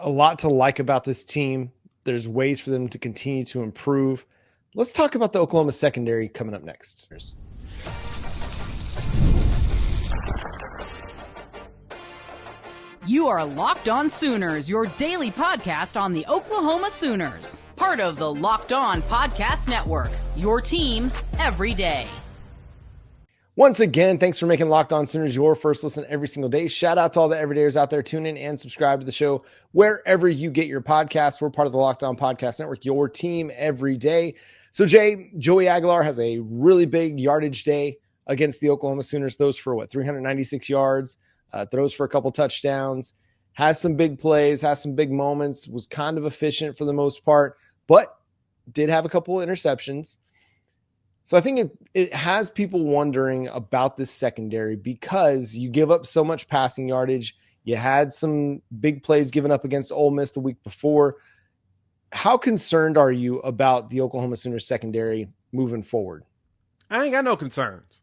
a lot to like about this team. There's ways for them to continue to improve. Let's talk about the Oklahoma secondary coming up next. You are Locked On Sooners, your daily podcast on the Oklahoma Sooners. Part of the Locked On Podcast Network, your team every day. Once again, thanks for making Locked On Sooners your first listen every single day. Shout out to all the everydayers out there. Tune in and subscribe to the show wherever you get your podcasts. We're part of the Locked On Podcast Network, your team every day. So, Joey Aguilar has a really big yardage day against the Oklahoma Sooners. Throws for 396 yards, throws for a couple touchdowns, has some big plays, has some big moments, was kind of efficient for the most part, but did have a couple of interceptions. So I think it has people wondering about this secondary because you give up so much passing yardage. You had some big plays given up against Ole Miss the week before. How concerned are you about the Oklahoma Sooners secondary moving forward? I ain't got no concerns.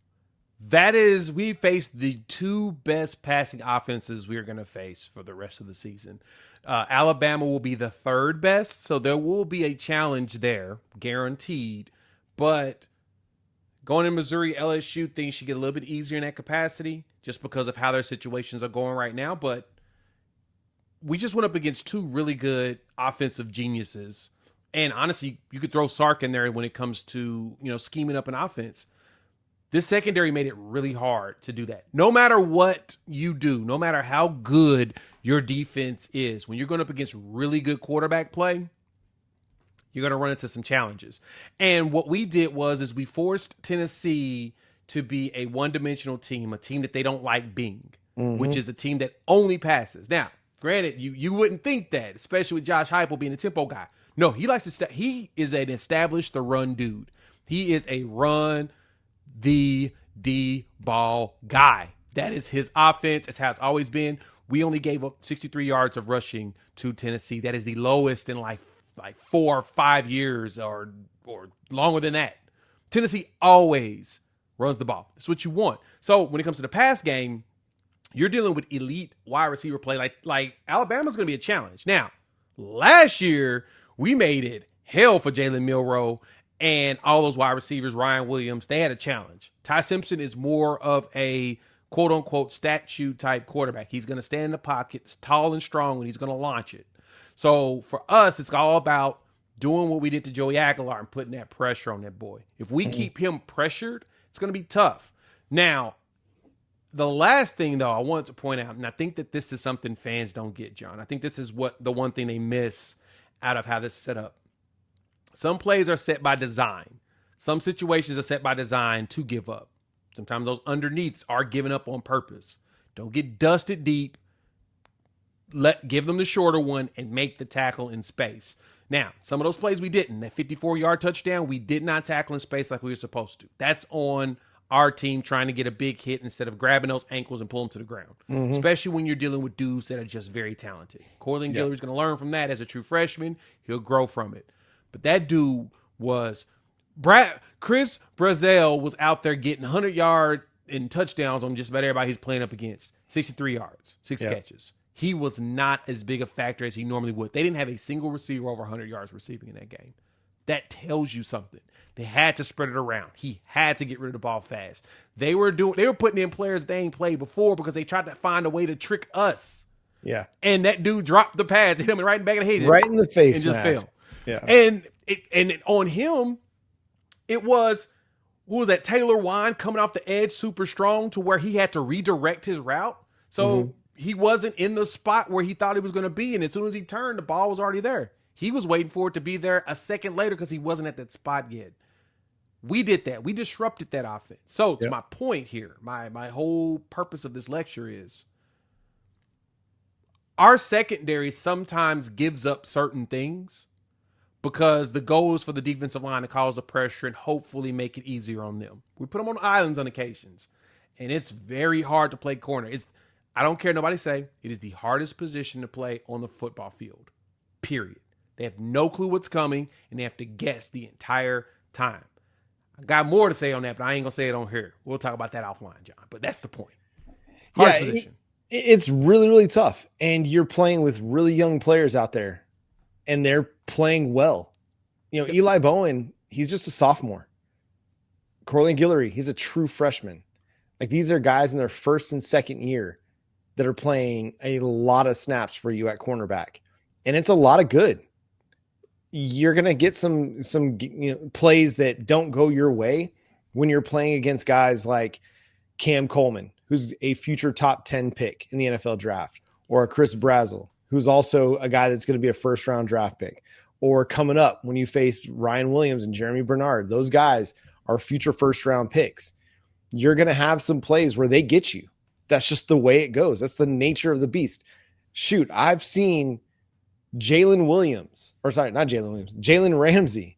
We faced the two best passing offenses we're going to face for the rest of the season. Alabama will be the third best, so there will be a challenge there, guaranteed. But going to Missouri, LSU, things should get a little bit easier in that capacity just because of how their situations are going right now. But we just went up against two really good offensive geniuses. And honestly, you could throw Sark in there when it comes to, scheming up an offense. This secondary made it really hard to do that. No matter what you do, no matter how good your defense is, when you're going up against really good quarterback play, you're going to run into some challenges. And what we did was we forced Tennessee to be a one-dimensional team, a team that they don't like being, which is a team that only passes. Now, granted, you wouldn't think that, especially with Josh Heupel being a tempo guy. No, he is an established the run dude. He is a run the D-ball guy. That is his offense. It's how it's always been. We only gave up 63 yards of rushing to Tennessee. That is the lowest in like 4 or 5 years or longer than that. Tennessee always runs the ball. That's what you want. So when it comes to the pass game, you're dealing with elite wide receiver play. Like Alabama's going to be a challenge. Now, last year, we made it hell for Jalen Milroe and all those wide receivers, Ryan Williams. They had a challenge. Ty Simpson is more of a quote-unquote statue type quarterback. He's going to stand in the pocket, tall and strong, and he's going to launch it. So for us, it's all about doing what we did to Joey Aguilar and putting that pressure on that boy. If we keep him pressured, it's going to be tough. Now, the last thing, though, I wanted to point out, and I think that this is something fans don't get, John. I think this is the one thing they miss out of how this is set up. Some plays are set by design. Some situations are set by design to give up. Sometimes those underneaths are given up on purpose. Don't get dusted deep. Give them the shorter one and make the tackle in space. Now, some of those plays we didn't. That 54-yard touchdown, we did not tackle in space like we were supposed to. That's on our team trying to get a big hit instead of grabbing those ankles and pulling them to the ground, especially when you're dealing with dudes that are just very talented. Cortland Guillory is going to learn from that as a true freshman. He'll grow from it. But that dude was Chris Brazel was out there getting 100-yard and touchdowns on just about everybody he's playing up against. 63 yards, 6 catches. He was not as big a factor as he normally would. They didn't have a single receiver over 100 yards receiving in that game. That tells you something. They had to spread it around. He had to get rid of the ball fast. They were putting in players they ain't played before because they tried to find a way to trick us. Yeah. And that dude dropped the pass, hit him right in the back of the head. Right in the face, and just mask. fell. Yeah. And on him, it was, what was that, Taylor Wine coming off the edge super strong to where he had to redirect his route. So he wasn't in the spot where he thought he was going to be. And as soon as he turned, the ball was already there. He was waiting for it to be there a second later because he wasn't at that spot yet. We did that. We disrupted that offense. So to my point here, my whole purpose of this lecture is our secondary sometimes gives up certain things because the goal is for the defensive line to cause the pressure and hopefully make it easier on them. We put them on islands on occasions, and it's very hard to play corner. I don't care nobody say, it is the hardest position to play on the football field, period. They have no clue what's coming, and they have to guess the entire time. I got more to say on that, but I ain't going to say it on here. We'll talk about that offline, John. But that's the point. Hardest position. It's really, really tough. And you're playing with really young players out there, and they're playing well. Eli Bowen, he's just a sophomore. Cortland Guillory, he's a true freshman. Like, these are guys in their first and second year that are playing a lot of snaps for you at cornerback. And it's a lot of good. You're going to get some plays that don't go your way when you're playing against guys like Cam Coleman, who's a future top 10 pick in the NFL draft, or Chris Brazzell, who's also a guy that's going to be a first round draft pick, or coming up when you face Ryan Williams and Jeremy Bernard. Those guys are future first round picks. You're going to have some plays where they get you. That's just the way it goes. That's the nature of the beast. Shoot, I've seen Jalen Ramsey,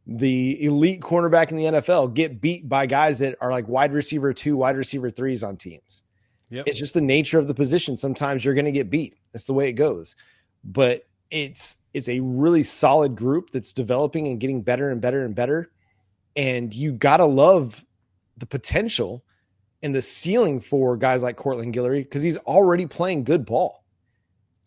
the elite cornerback in the NFL, get beat by guys that are like wide receiver 2, wide receiver 3s on teams. Yep. It's just the nature of the position. Sometimes you're going to get beat. That's the way it goes. But it's a really solid group that's developing and getting better and better and better. And you got to love the potential and the ceiling for guys like Cortland Guillory, because he's already playing good ball.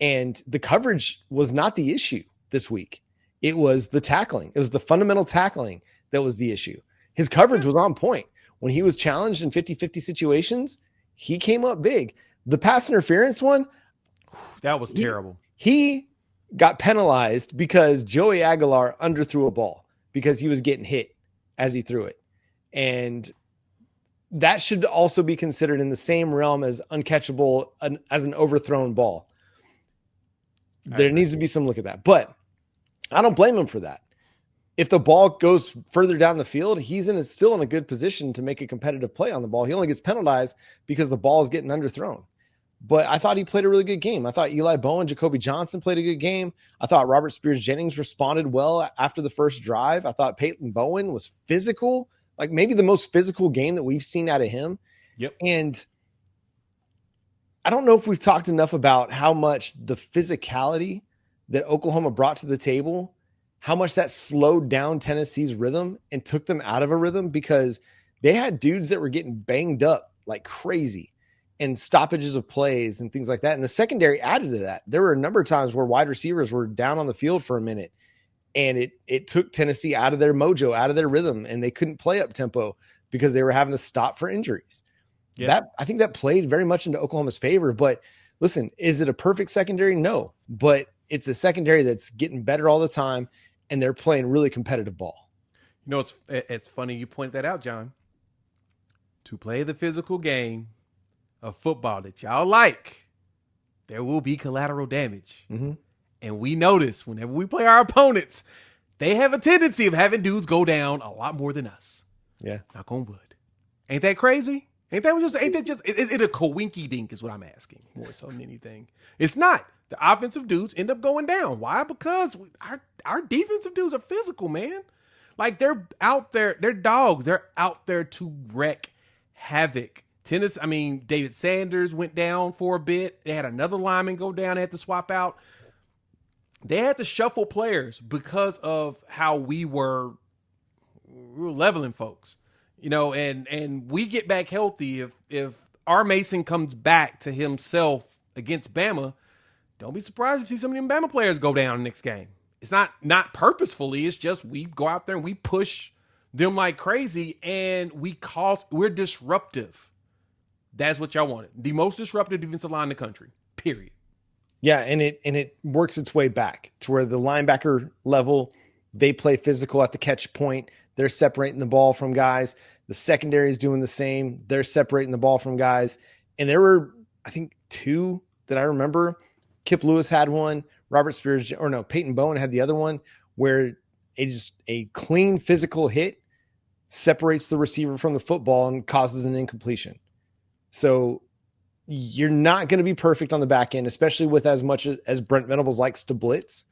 And the coverage was not the issue this week. It was the tackling. It was the fundamental tackling that was the issue. His coverage was on point. When he was challenged in 50-50 situations, he came up big. The pass interference one, that was terrible. He got penalized because Joey Aguilar underthrew a ball because he was getting hit as he threw it. And that should also be considered in the same realm as uncatchable as an overthrown ball. There needs to be some look at that. But I don't blame him for that. If the ball goes further down the field, he's still in a good position to make a competitive play on the ball. He only gets penalized because the ball is getting underthrown. But I thought he played a really good game. I thought Eli Bowen, Jacoby Johnson played a good game. I thought Robert Spears-Jennings responded well after the first drive. I thought Peyton Bowen was physical, like maybe the most physical game that we've seen out of him. Yep. And I don't know if we've talked enough about how much the physicality that Oklahoma brought to the table, how much that slowed down Tennessee's rhythm and took them out of a rhythm, because they had dudes that were getting banged up like crazy and stoppages of plays and things like that. And the secondary added to that. There were a number of times where wide receivers were down on the field for a minute, and it took Tennessee out of their mojo, out of their rhythm, and they couldn't play up tempo because they were having to stop for injuries. Yeah. I think that played very much into Oklahoma's favor. But listen, is it a perfect secondary? No, but it's a secondary that's getting better all the time, and they're playing really competitive ball. You know, it's funny you point that out, John. To play the physical game of football that y'all like, there will be collateral damage. Mm-hmm. And we notice whenever we play our opponents, they have a tendency of having dudes go down a lot more than us. Yeah. Knock on wood. Ain't that crazy? Ain't that just is it a coinky dink is what I'm asking more so than anything. It's not. The offensive dudes end up going down. Why? Because our defensive dudes are physical, man. Like, they're out there. They're dogs. They're out there to wreak havoc. David Sanders went down for a bit. They had another lineman go down. They had to swap out. They had to shuffle players because of how we were leveling folks. And we get back healthy. If our Mason comes back to himself against Bama, don't be surprised if you see some of them Bama players go down the next game. It's not purposefully. It's just we go out there and we push them like crazy, and we're disruptive. That's what y'all wanted. The most disruptive defensive line in the country, period. Yeah, and it works its way back to where the linebacker level, they play physical at the catch point. They're separating the ball from guys. The secondary is doing the same. They're separating the ball from guys. And there were, I think, 2 that I remember. Kip Lewis had one. Peyton Bowen had the other one, where a clean physical hit separates the receiver from the football and causes an incompletion. So you're not going to be perfect on the back end, especially with as much as Brent Venables likes to blitz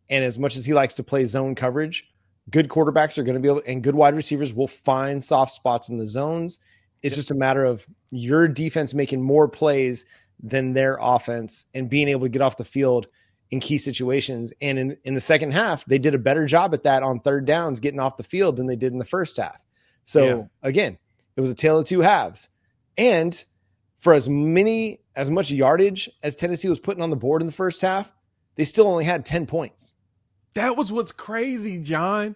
and as much as he likes to play zone coverage. Good quarterbacks are going to be able, and good wide receivers will find soft spots in the zones. It's just a matter of your defense making more plays than their offense and being able to get off the field in key situations. And in the second half, they did a better job at that on third downs, getting off the field, than they did in the first half. So again, it was a tale of two halves. And for as much yardage as Tennessee was putting on the board in the first half, they still only had 10 points. That was what's crazy, John.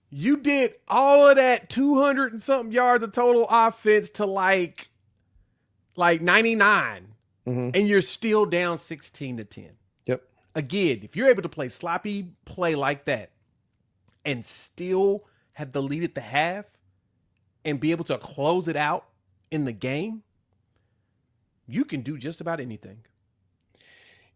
You did all of that 200 and something yards of total offense to like 99, and you're still down 16-10. Yep. Again, if you're able to play sloppy play like that and still have the lead at the half and be able to close it out in the game, you can do just about anything.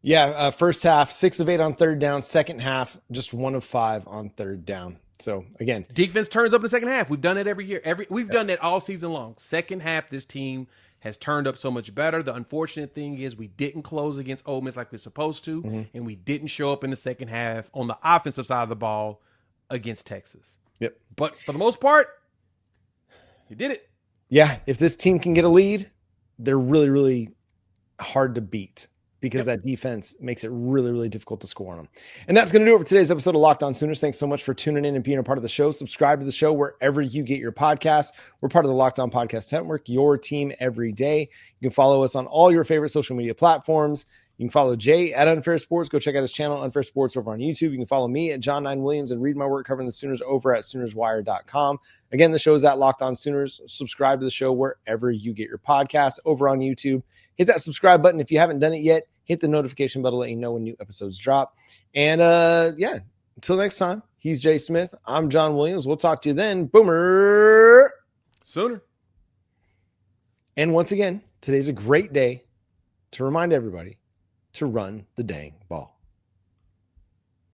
Yeah, first half, 6 of 8 on third down. Second half, just 1 of 5 on third down. So, again. Defense turns up in the second half. We've done it every year. We've done that all season long. Second half, this team has turned up so much better. The unfortunate thing is we didn't close against Ole Miss like we're supposed to, and we didn't show up in the second half on the offensive side of the ball against Texas. Yep. But for the most part, you did it. Yeah, if this team can get a lead, they're really, really hard to beat because that defense makes it really, really difficult to score on them. And that's going to do it for today's episode of Locked On Sooners. Thanks so much for tuning in and being a part of the show. Subscribe to the show wherever you get your podcasts. We're part of the Locked On Podcast Network, your team every day. You can follow us on all your favorite social media platforms. You can follow Jay at Unfair Sports. Go check out his channel, Unfair Sports, over on YouTube. You can follow me at John9Williams and read my work covering the Sooners over at SoonersWire.com. Again, the show is at Locked On Sooners. Subscribe to the show wherever you get your podcasts, over on YouTube. Hit that subscribe button if you haven't done it yet. Hit the notification bell to let you know when new episodes drop. And until next time, he's Jay Smith. I'm John Williams. We'll talk to you then. Boomer. Sooner. And once again, today's a great day to remind everybody to run the dang ball.